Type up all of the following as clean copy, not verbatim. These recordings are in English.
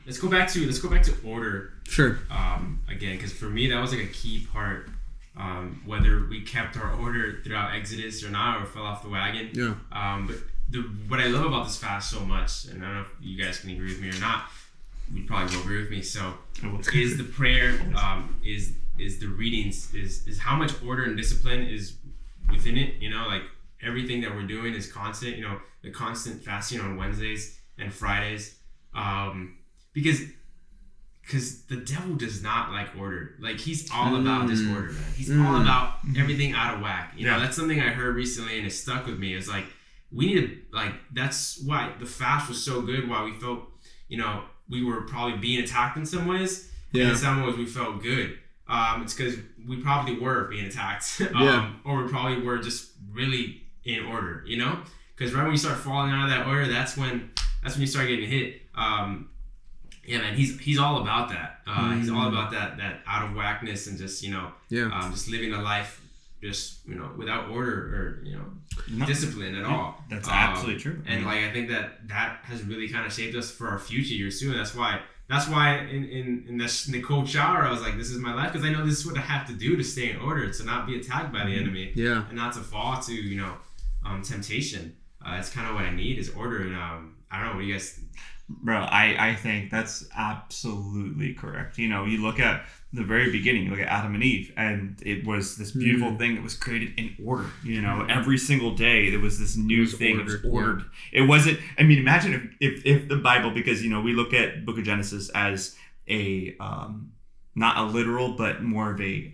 let's go back to order. Sure. Again, because for me that was like a key part. Whether we kept our order throughout Exodus or not, or fell off the wagon. Yeah. But what I love about this fast so much, and I don't know if you guys can agree with me or not. You probably will agree with me. So, is the prayer, is the readings, is how much order and discipline is within it. You know, like everything that we're doing is constant. You know, the constant fasting on Wednesdays and Fridays, because the devil does not like order. Like he's all about disorder, man. He's all about everything out of whack. You know, that's something I heard recently and it stuck with me. It's like we need to, like, that's why the fast was so good. Why we felt, you know, we were probably being attacked in some ways. And in some ways we felt good. It's because we probably were being attacked. Or we probably were just really in order, you know? Because right when you start falling out of that order, that's when you start getting hit. Yeah, man, he's all about that. He's all about that out of whackness and just, you know, just living a life just, you know, without order or, you know, discipline at all. That's absolutely true. And like I think that has really kind of shaped us for our future years too. And that's why in the cold shower I was like, this is my life, because I know this is what I have to do to stay in order, to not be attacked by the enemy, and not to fall to, you know, temptation. It's kind of what I need is order. And I don't know, what do you guys? Bro, I think that's absolutely correct. You know, you look at the very beginning, you look at Adam and Eve, and it was this beautiful thing that was created in order. You know, every single day there was this new thing that was ordered. It wasn't, I mean, imagine if the Bible, because, you know, we look at Book of Genesis as a, not a literal, but more of a,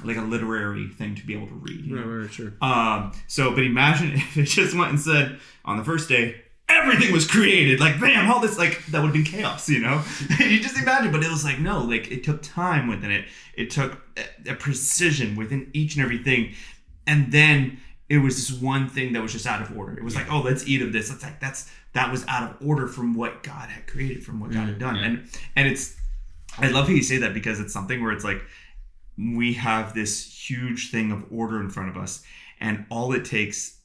like a literary thing to be able to read. You know? Right, sure. But imagine if it just went and said, on the first day, everything was created, like bam, all this, like that would have been chaos, you know? You just imagine, but it was like, no, like it took time within it. It took a precision within each and everything. And then it was this one thing that was just out of order. It was like, oh, let's eat of this. That's like, that was out of order from what God had created, from what God had done. And it's, I love how you say that, because it's something where it's like, we have this huge thing of order in front of us, and all it takes,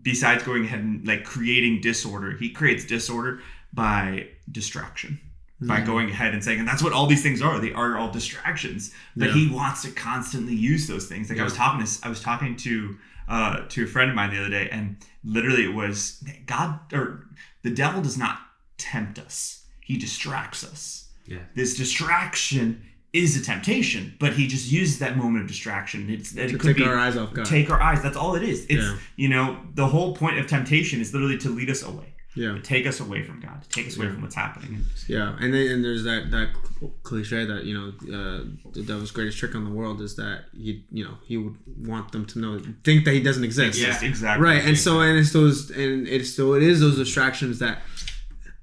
besides going ahead and like creating disorder, he creates disorder by distraction, by going ahead and saying, and that's what all these things are. They are all distractions, but he wants to constantly use those things. Like I was talking to a friend of mine the other day, and literally it was the devil does not tempt us. He distracts us. Yeah. This distraction is a temptation, but he just uses that moment of distraction. It could take our eyes off God. Take our eyes. That's all it is. It's, you know, the whole point of temptation is literally to lead us away. Yeah. To take us away from God. To take us away from what's happening. Yeah. And there's that cliche that, you know, the devil's greatest trick on the world is that he would want them to think that he doesn't exist. Yeah, exactly. Right. And so, it is those distractions that,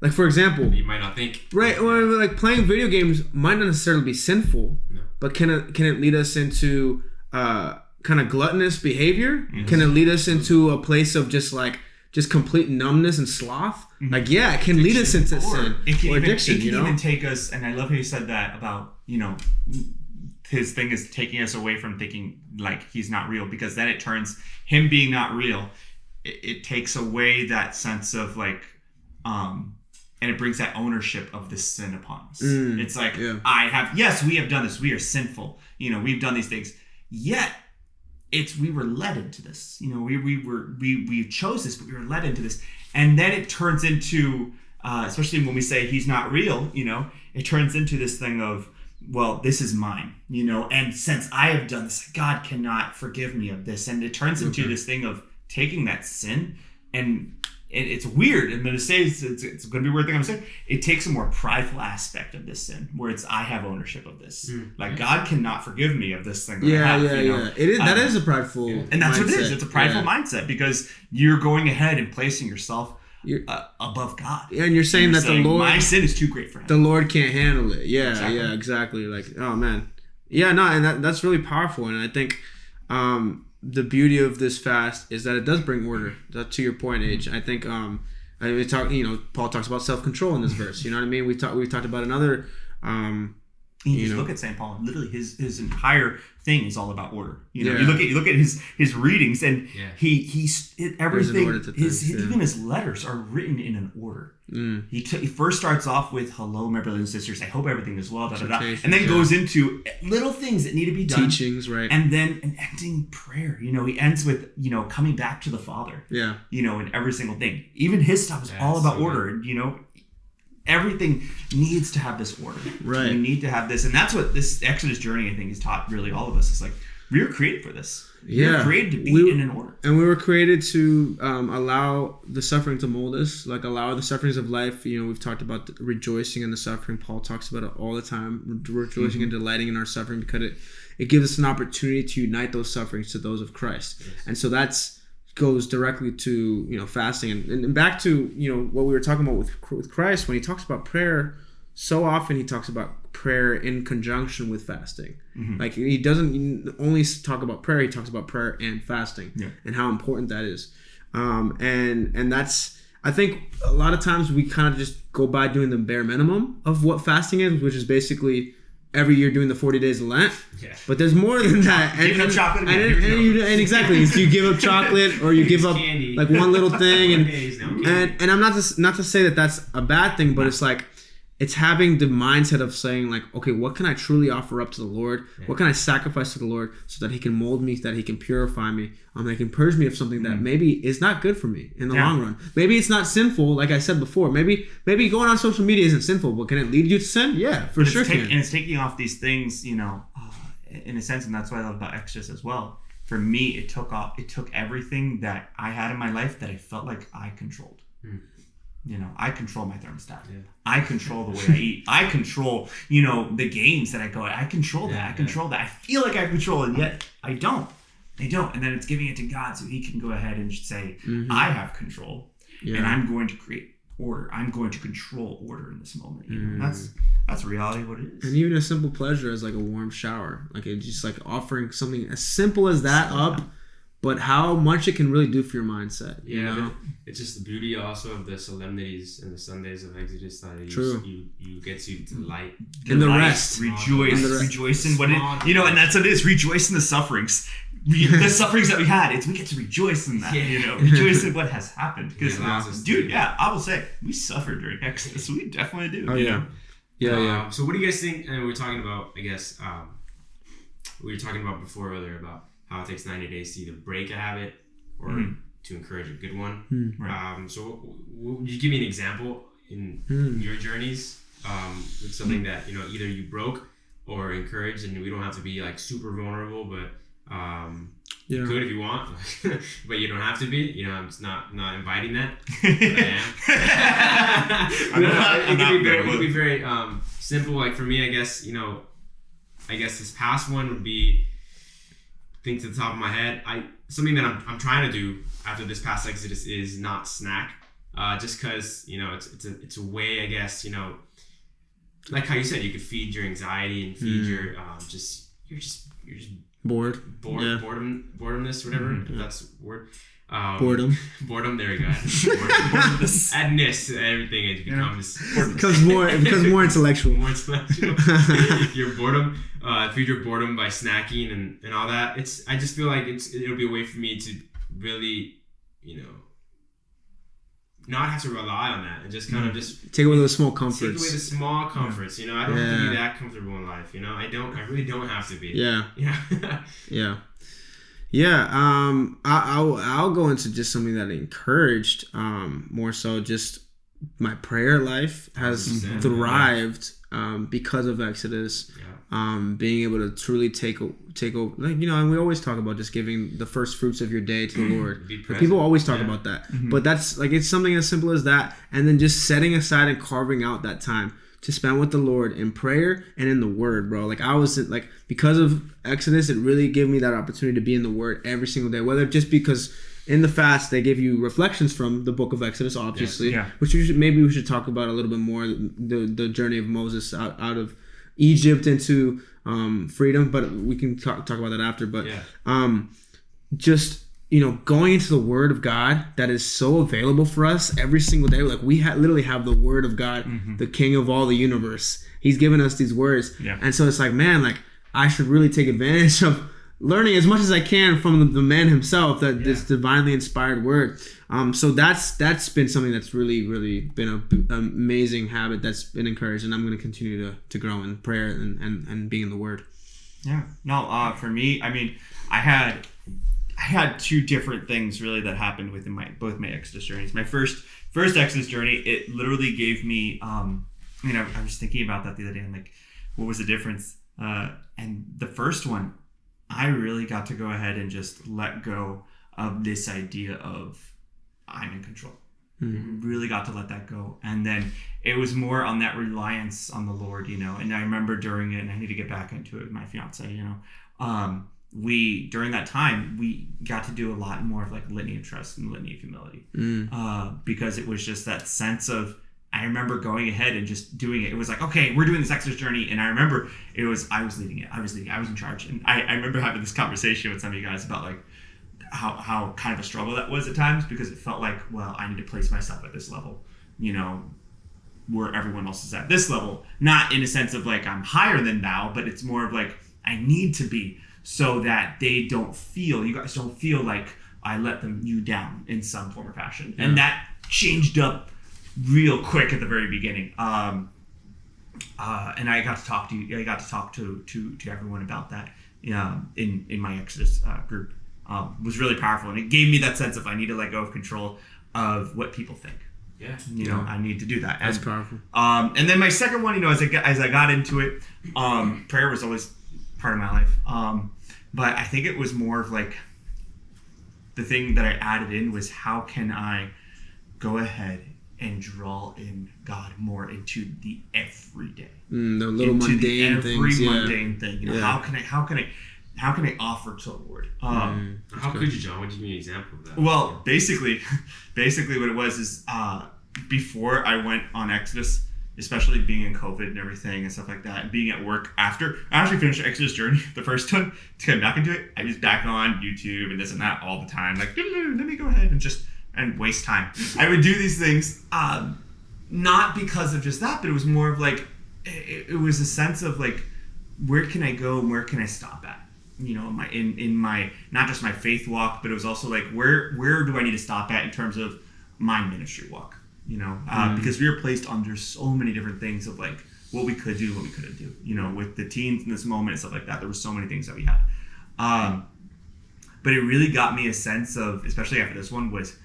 like, for example, you might not think. Right. Well, like playing video games might not necessarily be sinful, but can it lead us into kind of gluttonous behavior? Yes. Can it lead us into a place of just complete numbness and sloth? Mm-hmm. Like, yeah, it can lead us into sin or addiction. It can even take us, and I love how you said that about, you know, his thing is taking us away from thinking like he's not real, because then it turns him being not real. It takes away that sense of like, and it brings that ownership of this sin upon us. It's like, we have done this. We are sinful. You know, we've done these things. Yet, we were led into this. You know, we chose this, but we were led into this. And then it turns into, especially when we say he's not real, you know, it turns into this thing of, well, this is mine, you know, and since I have done this, God cannot forgive me of this. And it turns into this thing of taking that sin, and it's weird. I'm going to say it's going to be a weird thing I'm saying. It takes a more prideful aspect of this sin, where it's I have ownership of this. Like God cannot forgive me of this thing. You know? It is. That is a prideful, and that's mindset. What it is. It's a prideful mindset, because you're going ahead and placing yourself above God. And you're saying that the Lord, my sin is too great for him. The Lord can't handle it. Yeah, exactly. Like, oh man, and that's really powerful. And I think, the beauty of this fast is that it does bring order. To your point, Age. I think Paul talks about self-control in this verse. You know what I mean? We've talked about another You just look at St. Paul. Literally, his entire thing is all about order. You look at his readings, and everything. Even his letters are written in an order. He first starts off with "Hello, my brothers and sisters. I hope everything is well." And then goes into little things that need to be done. Teachings, right? And then an ending prayer. He ends with coming back to the Father. Yeah. In every single thing. Even his stuff is all about order. And everything needs to have this order. Right. We need to have this. And that's what this Exodus journey, I think, has taught really all of us. It's like, we were created for this. We were created to be in an order. And we were created to allow the suffering to mold us, like allow the sufferings of life. We've talked about rejoicing in the suffering. Paul talks about it all the time, rejoicing and delighting in our suffering, because it gives us an opportunity to unite those sufferings to those of Christ. Yes. And so goes directly to fasting and back to what we were talking about with Christ. When he talks about prayer, so often he talks about prayer in conjunction with fasting. Like, he doesn't only talk about prayer, he talks about prayer and fasting, and how important that is. And that's, I think a lot of times we kind of just go by doing the bare minimum of what fasting is, which is basically every year doing the 40 days of Lent. Yeah. But there's more than that. Giving up chocolate again. And exactly. So you give up chocolate, or you give up candy, like one little thing. And I'm not to say that that's a bad thing, but it's like, it's having the mindset of saying, like, okay, what can I truly offer up to the Lord? Yeah. What can I sacrifice to the Lord so that he can mold me, that he can purify me, that he can purge me of something that maybe is not good for me in the long run. Maybe it's not sinful, like I said before. Maybe going on social media isn't sinful, but can it lead you to sin? Yeah, for sure. And it's taking off these things, in a sense, and that's what I love about Exodus as well. For me, it took everything that I had in my life that I felt like I controlled. I control my thermostat. Yeah. I control the way I eat. I control, the games that I go. I control that. I control that. I feel like I control it, yet I don't. They don't. And then it's giving it to God so he can go ahead and say, I have control, and I'm going to create order. I'm going to control order in this moment. That's reality what it is. And even a simple pleasure as like a warm shower. Like, it's just like offering something as simple as that up. But how much it can really do for your mindset. It's just the beauty also of the solemnities and the Sundays of Exodus that you get to delight. In the rest. Rejoice in what it, and that's what it is. Rejoice in the sufferings. The sufferings that we had. We get to rejoice in that. Rejoice in what has happened. Because, I will say, we suffered during Exodus. We definitely do. Oh, yeah. Yeah. So what do you guys think? And we're talking about, I guess, we were talking about before earlier about how it takes 90 days to either break a habit or to encourage a good one. Right. So would you give me an example in your journeys with something that, either you broke or encouraged, and we don't have to be like super vulnerable, but you could if you want, but you don't have to be. I'm just not inviting that. But I am. It could be very simple. Like for me, I guess, this past one would be, think to the top of my head, something that I'm trying to do after this past Exodus is not snack, just because it's a way, I guess, like how you said, you could feed your anxiety and feed your you're just boredomness, whatever, if that's a word. Boredom. There we go. Addness, everything it becomes more intellectual. Your boredom, feed your boredom by snacking and all that. I just feel like it'll be a way for me to really, not have to rely on that and just kind of just take away those small comforts. Take away the small comforts. I don't have to be that comfortable in life. I really don't have to be. Yeah. I'll go into just something that encouraged, more so just my prayer life has thrived because of Exodus. Being able to truly take over, and we always talk about just giving the first fruits of your day to the Lord. People always talk about that, but that's like, it's something as simple as that, and then just setting aside and carving out that time to spend with the Lord in prayer and in the Word, bro. Like, I was like, because of Exodus, it really gave me that opportunity to be in the Word every single day. Whether just because in the fast they give you reflections from the book of Exodus, obviously, which maybe we should talk about a little bit more. The journey of Moses out of Egypt into freedom, but we can talk about that after. But just going into the Word of God that is so available for us every single day. Like we literally have the Word of God, the King of all the universe. He's given us these words. Yeah. And so it's like, man, like I should really take advantage of learning as much as I can from the man himself, this divinely inspired word. So that's been something that's really, really been an amazing habit that's been encouraged. And I'm going to continue to grow in prayer and being in the Word. Yeah. No, for me, I mean, I had two different things really that happened within both my Exodus journeys. My first Exodus journey, it literally gave me, I was thinking about that the other day. I'm like, what was the difference? And the first one, I really got to go ahead and just let go of this idea of I'm in control. Really got to let that go. And then it was more on that reliance on the Lord, and I remember during it, and I need to get back into it with my fiance, during that time, we got to do a lot more of like litany of trust and litany of humility, because it was just that sense of, I remember going ahead and just doing it. It was like, okay, we're doing this Exodus journey. And I remember I was leading it. I was in charge. And I remember having this conversation with some of you guys about like how kind of a struggle that was at times, because it felt like, well, I need to place myself at this level, where everyone else is at this level. Not in a sense of like, I'm higher than thou, but it's more of like, I need to be, so that you guys don't feel like I let you down in some form or fashion. Yeah. And that changed up real quick at the very beginning. And I got to talk to everyone about that in my Exodus group. Was really powerful, and it gave me that sense of I need to let go of control of what people think. Yeah, I need to do that. That's powerful. And then my second one, as I got into it, prayer was always part of my life. But I think it was more of like the thing that I added in was, how can I go ahead and draw in God more into the everyday, the little mundane things, mundane thing. How can I offer to the Lord? How could you, John? Would you give me an example of that? Well, basically what it was is before I went on Exodus, especially being in COVID and everything and stuff like that, and being at work after I actually finished the Exodus journey, the first one, to come back into it, I was back on YouTube and this and that all the time. Like, let me go ahead and waste time. I would do these things, not because of just that, but it was more of like, it was a sense of like, where can I go and where can I stop at? In my not just my faith walk, but it was also like, where do I need to stop at in terms of my ministry walk? Because we were placed under so many different things of like what we could do, what we couldn't do. With the teens in this moment and stuff like that, there were so many things that we had. But it really got me a sense of, especially after this one, was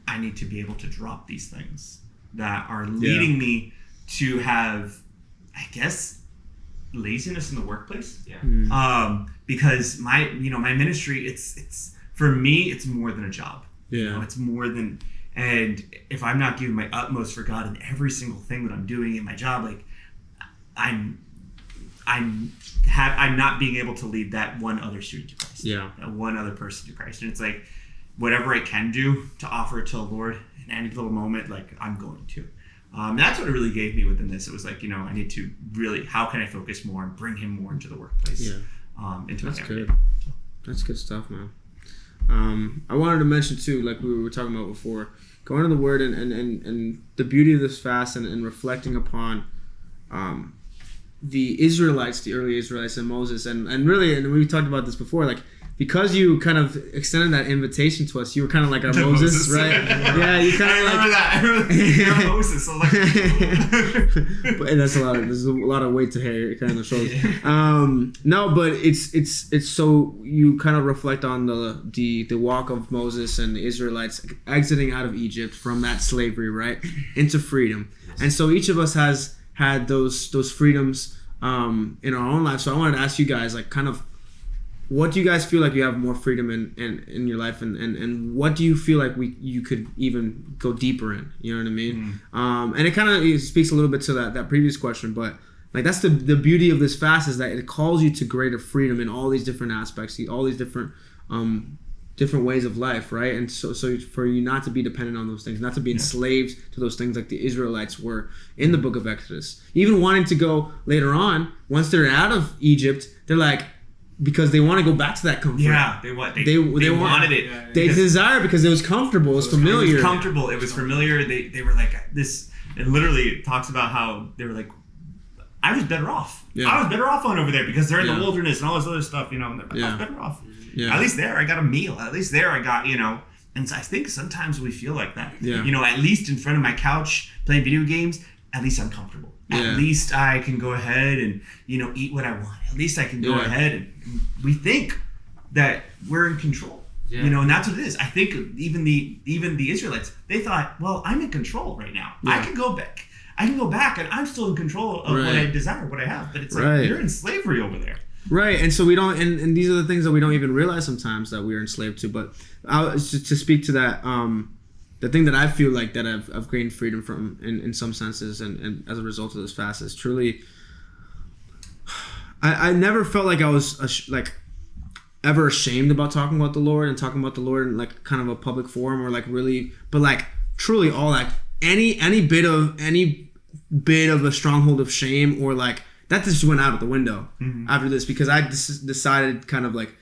I need to be able to drop these things that are leading me to have, I guess, laziness in the workplace. Yeah. Because my ministry, it's for me, it's more than a job. Yeah. It's more than, and if I'm not giving my utmost for God in every single thing that I'm doing in my job, like I'm not being able to lead that one other student to Christ. Yeah. That one other person to Christ. And it's like, whatever I can do to offer it to the Lord in any little moment, like I'm going to. That's what it really gave me within this. It was like, I need to really, how can I focus more and bring him more into the workplace? Yeah. That's good. That's good stuff, man. I wanted to mention too, like we were talking about before, going to the Word and the beauty of this fast and reflecting upon the Israelites, the early Israelites and Moses, and really, and we talked about this before, like, because you kind of extended that invitation to us, you were kind of like our Moses, right? Yeah, you kind of like that. I remember that. You're Moses, so like. But there's a lot of weight to carry on the shoulders. No, but it's so you kind of reflect on the walk of Moses and the Israelites exiting out of Egypt from that slavery, right, into freedom, and so each of us has had those freedoms in our own life. So I wanted to ask you guys, like, kind of, what do you guys feel like you have more freedom in your life, and what do you feel like you could even go deeper in? You know what I mean? And it kind of speaks a little bit to that previous question, but like that's the beauty of this fast, is that it calls you to greater freedom in all these different aspects, all these different ways of life, right? And so for you not to be dependent on those things, not to be enslaved to those things like the Israelites were in the book of Exodus. Even wanting to go later on, once they're out of Egypt, they're like, because they want to go back to that comfort. Yeah, they wanted it. They desire because it was comfortable. It was familiar. It was comfortable. It was familiar. They were like this. It literally talks about how they were like, I was better off. Yeah. I was better off on over there because they're in the wilderness and all this other stuff. You know, and I was better off. Yeah. At least there I got a meal. At least there I got, you know. And so I think sometimes we feel like that. Yeah. You know, at least in front of my couch playing video games, at least I'm comfortable. At least I can go ahead and, you know, eat what I want. At least I can go ahead and we think that we're in control. Yeah. You know, and that's what it is. I think even the Israelites, they thought, well, I'm in control right now. Yeah. I can go back and I'm still in control of what I desire, what I have. But it's like you're in slavery over there. Right, and so we don't, and these are the things that we don't even realize sometimes that we're enslaved to. But to speak to that, the thing that I feel like that I've gained freedom from in some senses, and as a result of this fast, is truly, I never felt like I was ever ashamed about talking about the Lord and talking about the Lord in like kind of a public forum or like really, but like truly all like any bit of a stronghold of shame or like. That just went out of the window after this because I decided kind of like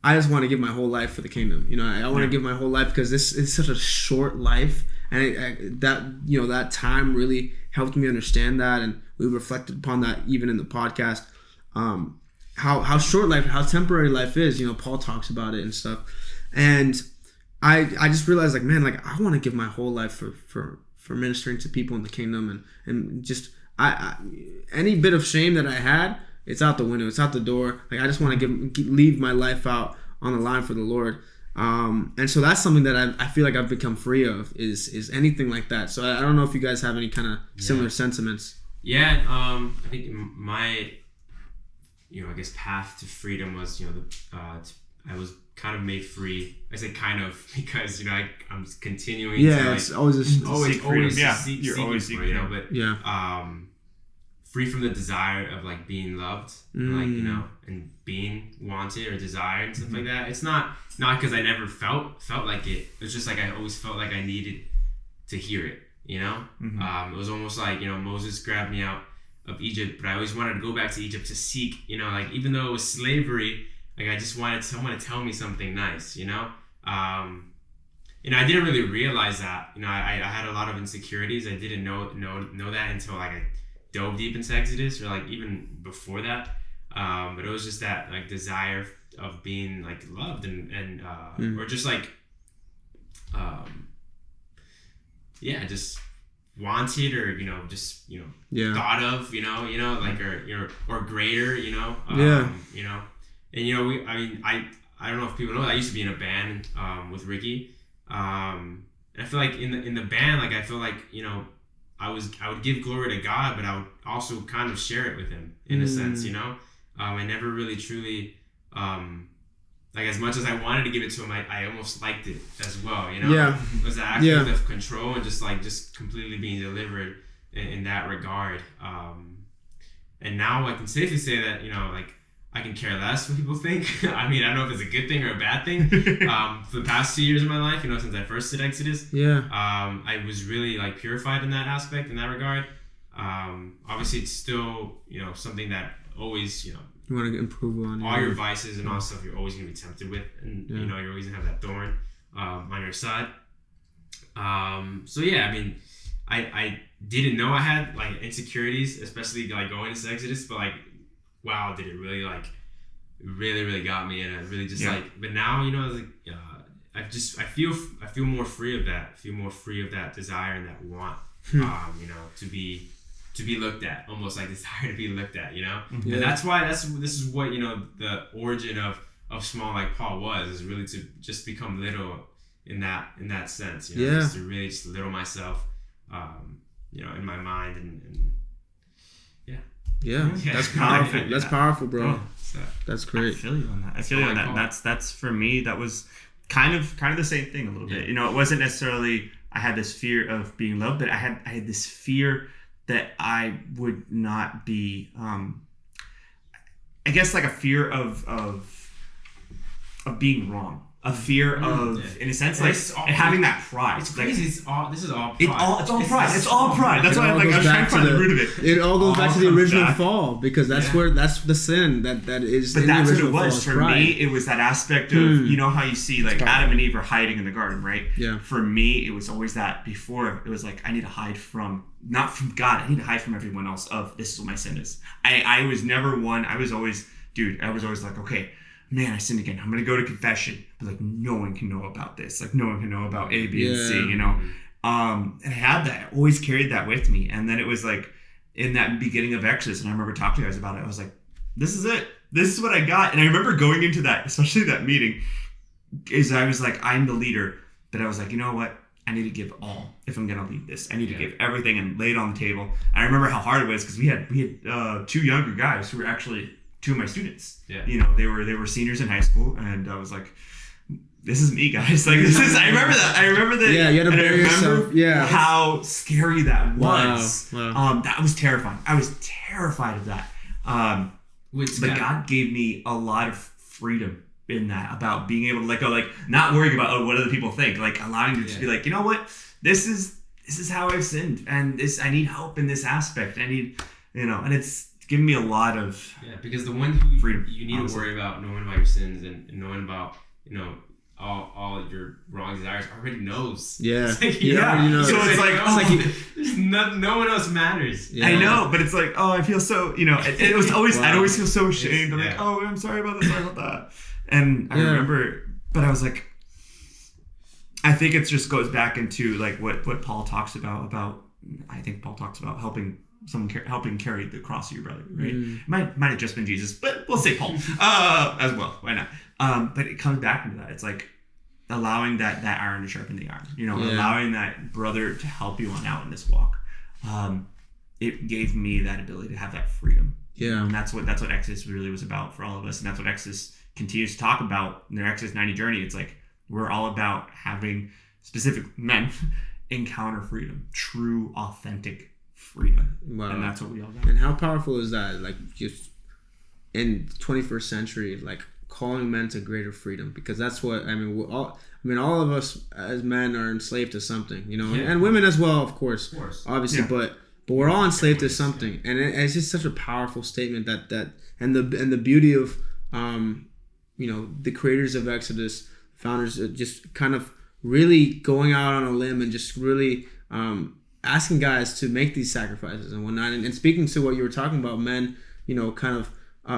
I just want to give my whole life for the kingdom. You know, I want to give my whole life because this is such a short life, and that time really helped me understand that, and we reflected upon that even in the podcast. How short life, how temporary life is. You know, Paul talks about it and stuff, and I just realized like, man, like I want to give my whole life for ministering to people in the kingdom and just. I any bit of shame that I had, it's out the window. It's out the door. Like I just want to leave my life out on the line for the Lord. And so that's something that I feel like I've become free of is anything like that. So I don't know if you guys have any kind of similar sentiments. Yeah. I think my, I guess path to freedom was, I was kind of made free. I say kind of because I'm continuing. Yeah, to, it's always always seek you're always seeking, but free from the desire of like being loved, and being wanted or desired and stuff like that. It's not because I never felt like it. It's just like I always felt like I needed to hear it. It was almost like Moses grabbed me out of Egypt, but I always wanted to go back to Egypt to seek. Like even though it was slavery. Like I just wanted someone to tell me something nice, I didn't really realize that. I had a lot of insecurities. I didn't know that until like I dove deep into Exodus, or like even before that. But it was just that like desire of being like loved and or just like just wanted or thought of, like or greater, And I don't know if people know, I used to be in a band with Ricky. And I feel like in the band, like I feel like, I would give glory to God, but I would also kind of share it with him in a sense, I never really truly like as much as I wanted to give it to him, I almost liked it as well, Yeah. It was an aspect of control and just completely being delivered in that regard. And now I can safely say that, like I can care less what people think. I don't know if it's a good thing or a bad thing. For the past 2 years of my life, since I first did Exodus, I was really like purified in that aspect, in that regard. Obviously, it's still something that always you want to improve on all your vices and all stuff. You're always gonna be tempted with, and you're always gonna have that thorn on your side. So yeah, I didn't know I had like insecurities, especially like going into Exodus, but like. Wow, did it really like really got me, and I really just like. But now I feel more free of that. I feel more free of that desire and that want. To be looked at, almost like desire to be looked at. And that's why this is what the origin of small like Paul was, is really to just become little in that sense. Just to really just little myself, in my mind and. Yeah, that's powerful. That's powerful, bro. Oh, that's great. I feel you on that. That's for me. That was kind of the same thing a little bit. It wasn't necessarily I had this fear of being loved, but I had this fear that I would not be. I guess like a fear of being wrong. a fear of, in a sense, like having that pride. It's crazy. This is all pride. It's all pride. It's all pride. That's why I was trying to find the root of it. It all goes back to the original fall, because that's the sin that is. But in that's the what it was for me. It was that aspect of you know how you see like Adam and Eve are hiding in the garden, right? Yeah. For me, it was always that before. It was like I need to hide not from God. I need to hide from everyone else. Of this is what my sin is. I was never one. I was always like, okay, man, I sinned again. I'm going to go to confession. But like, no one can know about this. Like, no one can know about A, B, and C, you know? And I had that. I always carried that with me. And then it was like, in that beginning of Exodus, and I remember talking to you guys about it, I was like, this is it. This is what I got. And I remember going into that, especially that meeting, is I was like, I'm the leader. But I was like, you know what? I need to give all if I'm going to lead this. I need to give everything and lay it on the table. And I remember how hard it was because we had 2 younger guys who were actually 2 of my students. Yeah. You know, they were seniors in high school, and I was like, this is me, guys. Like, this is, I remember that. Yeah, you had to bury yourself. Yeah. How scary that was. Wow. That was terrifying. I was terrified of that. But God gave me a lot of freedom in that, about being able to let go, like not worrying about what other people think, like allowing you to just be like, you know what, this is how I've sinned, and I need help in this aspect. I need, you know, and it's given me a lot of because the one who freedom, you need to worry about knowing about your sins and knowing about, you know, all your wrong desires already knows. Yeah. It's like, you know. So it's like, there's no one else matters. Yeah. I know, but it's like, oh, I feel so, you know, it was always, I'd always feel so ashamed. I'm like, oh, I'm sorry about this, sorry about that. And I remember, but I was like, I think it just goes back into like what Paul talks about, I think Paul talks about helping carry the cross of your brother, right? Might have just been Jesus, but we'll say Paul as well. Why not? But it comes back into that. It's like allowing that iron to sharpen the iron, you know, allowing that brother to help you on out in this walk. It gave me that ability to have that freedom. Yeah. And that's what Exodus really was about for all of us. And that's what Exodus continues to talk about in their Exodus 90 journey. It's like, we're all about having specific men encounter freedom, true, authentic freedom. Wow. And that's what we all got. And how powerful is that? Like, just in 21st century, like calling men to greater freedom, because that's what, I mean, all of us as men are enslaved to something, you know, and women as well, of course. Obviously, but we're all enslaved to something, and it's just such a powerful statement that and the beauty of you know, the creators of Exodus, founders, just kind of really going out on a limb and just really asking guys to make these sacrifices and whatnot. And speaking to what you were talking about, men, you know, kind of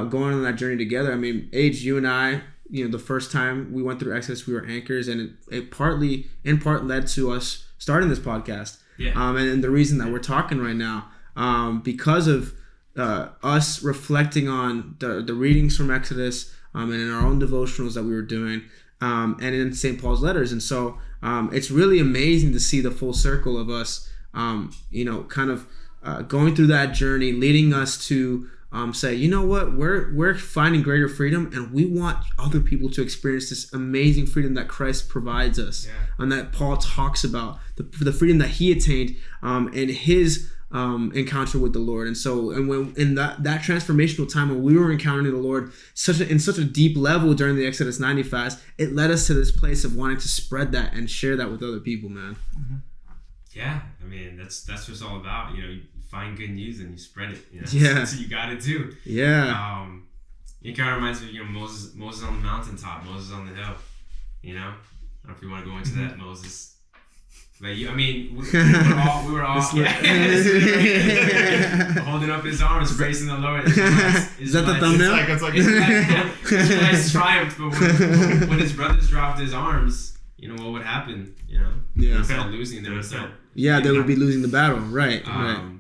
going on that journey together. I mean, Age, you and I, you know, the first time we went through Exodus, we were anchors, and it in part led to us starting this podcast. Yeah. And the reason that we're talking right now, because of us reflecting on the readings from Exodus, and in our own devotionals that we were doing, and in St. Paul's letters. And so it's really amazing to see the full circle of us, you know, kind of going through that journey, leading us to say, you know what, we're finding greater freedom, and we want other people to experience this amazing freedom that Christ provides us, and that Paul talks about, the freedom that he attained in his encounter with the Lord. And so, and when in that transformational time when we were encountering the Lord in such a deep level during the Exodus 90 fast, it led us to this place of wanting to spread that and share that with other people, man. Yeah, I mean, that's what it's all about. You know, you find good news and you spread it. You know? That's what you gotta do. Yeah. It kind of reminds me of, you know, Moses on the mountaintop, Moses on the hill. You know, I don't know if you want to go into that, Moses. But I mean, we were all holding up his arms, praising the Lord. Is that the thumbnail? It's like Israelites triumphed, but when his brothers dropped his arms, you know what would happen? You know, they started losing. They would be losing the battle, right? Right.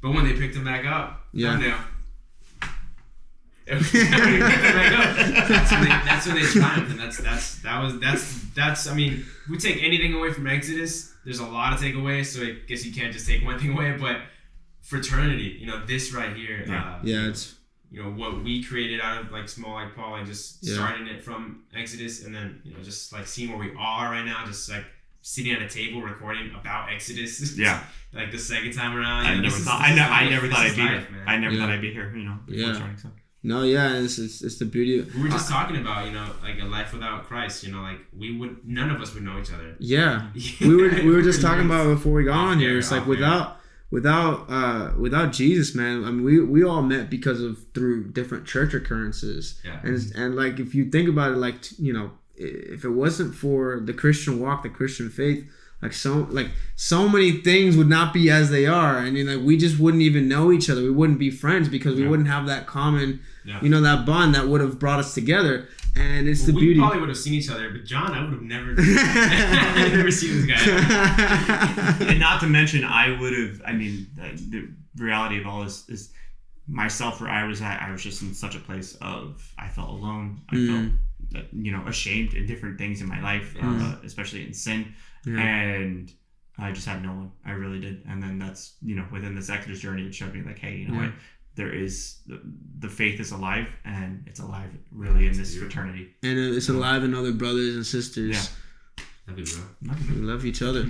But when they picked him back up, thumbnail. That's when they triumphed, and that's. I mean, we take anything away from Exodus, there's a lot to take away. So I guess you can't just take one thing away. But fraternity, you know, this right here, it's, you know, what we created out of like small, like Paul, like just starting it from Exodus, and then, you know, just like seeing where we are right now, just like sitting at a table recording about Exodus. Like the second time around. I never thought I'd be here. You know, before starting. So No, yeah, it's the beauty. We were just talking about, like a life without Christ. Like none of us would know each other. Yeah, we were just talking about it before we got on here. It's like without Jesus, man. I mean, we all met through different church occurrences. Yeah. And like if you think about it, like if it wasn't for the Christian walk, the Christian faith, so many things would not be as they are, and we just wouldn't even know each other. We wouldn't be friends because we wouldn't have that common, that bond that would have brought us together. And it's the beauty. We probably would have seen each other, but John, I would have never, never seen this guy. And not to mention, I would have. I mean, the reality of all this is myself. Where I was at, I was just in such a place of I felt alone. I felt, ashamed in different things in my life, especially in sin. Yeah. And I just had no one. I really did. And then that's, within this Exodus journey, it showed me like, hey, what? There is, the faith is alive, and it's alive really in this fraternity. And it's alive in other brothers and sisters. Yeah. Love you, bro. We love each other.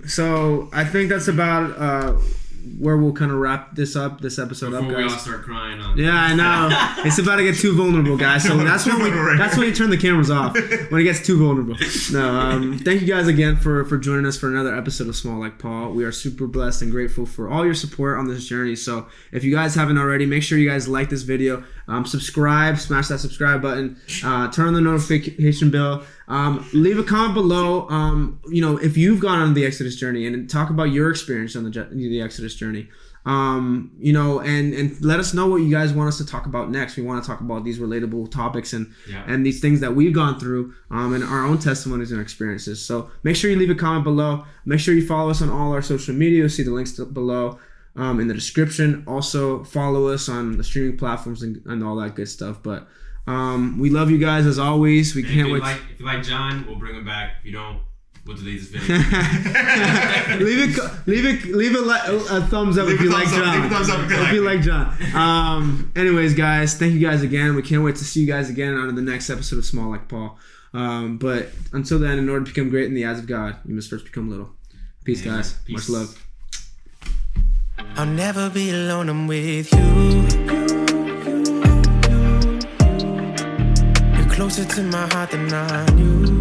So I think that's about where we'll kind of wrap this episode Before up, guys. We all start crying on. Yeah, I know. It's about to get too vulnerable, guys. So that's when you turn the cameras off, when it gets too vulnerable. No, thank you guys again for joining us for another episode of Small Like Paul. We are super blessed and grateful for all your support on this journey. So if you guys haven't already, make sure you guys like this video, subscribe, smash that subscribe button, turn on the notification bell. Leave a comment below, if you've gone on the Exodus journey, and talk about your experience on the Exodus journey. And let us know what you guys want us to talk about next. We want to talk about these relatable topics and these things that we've gone through, and our own testimonies and experiences. So make sure you leave a comment below. Make sure you follow us on all our social media. You'll see the links below in the description. Also follow us on the streaming platforms and all that good stuff. But we love you guys as always. We can't wait. If you like John, we'll bring him back. If you don't, we'll delete this video. leave a thumbs up if you like John. Leave a thumbs up if you like John. Anyways, guys, thank you guys again. We can't wait to see you guys again on the next episode of Small Like Paul. But until then, in order to become great in the eyes of God, you must first become little. Peace, guys. Peace. Much love. I'll never be alone. I'm with you. Closer to my heart than I knew.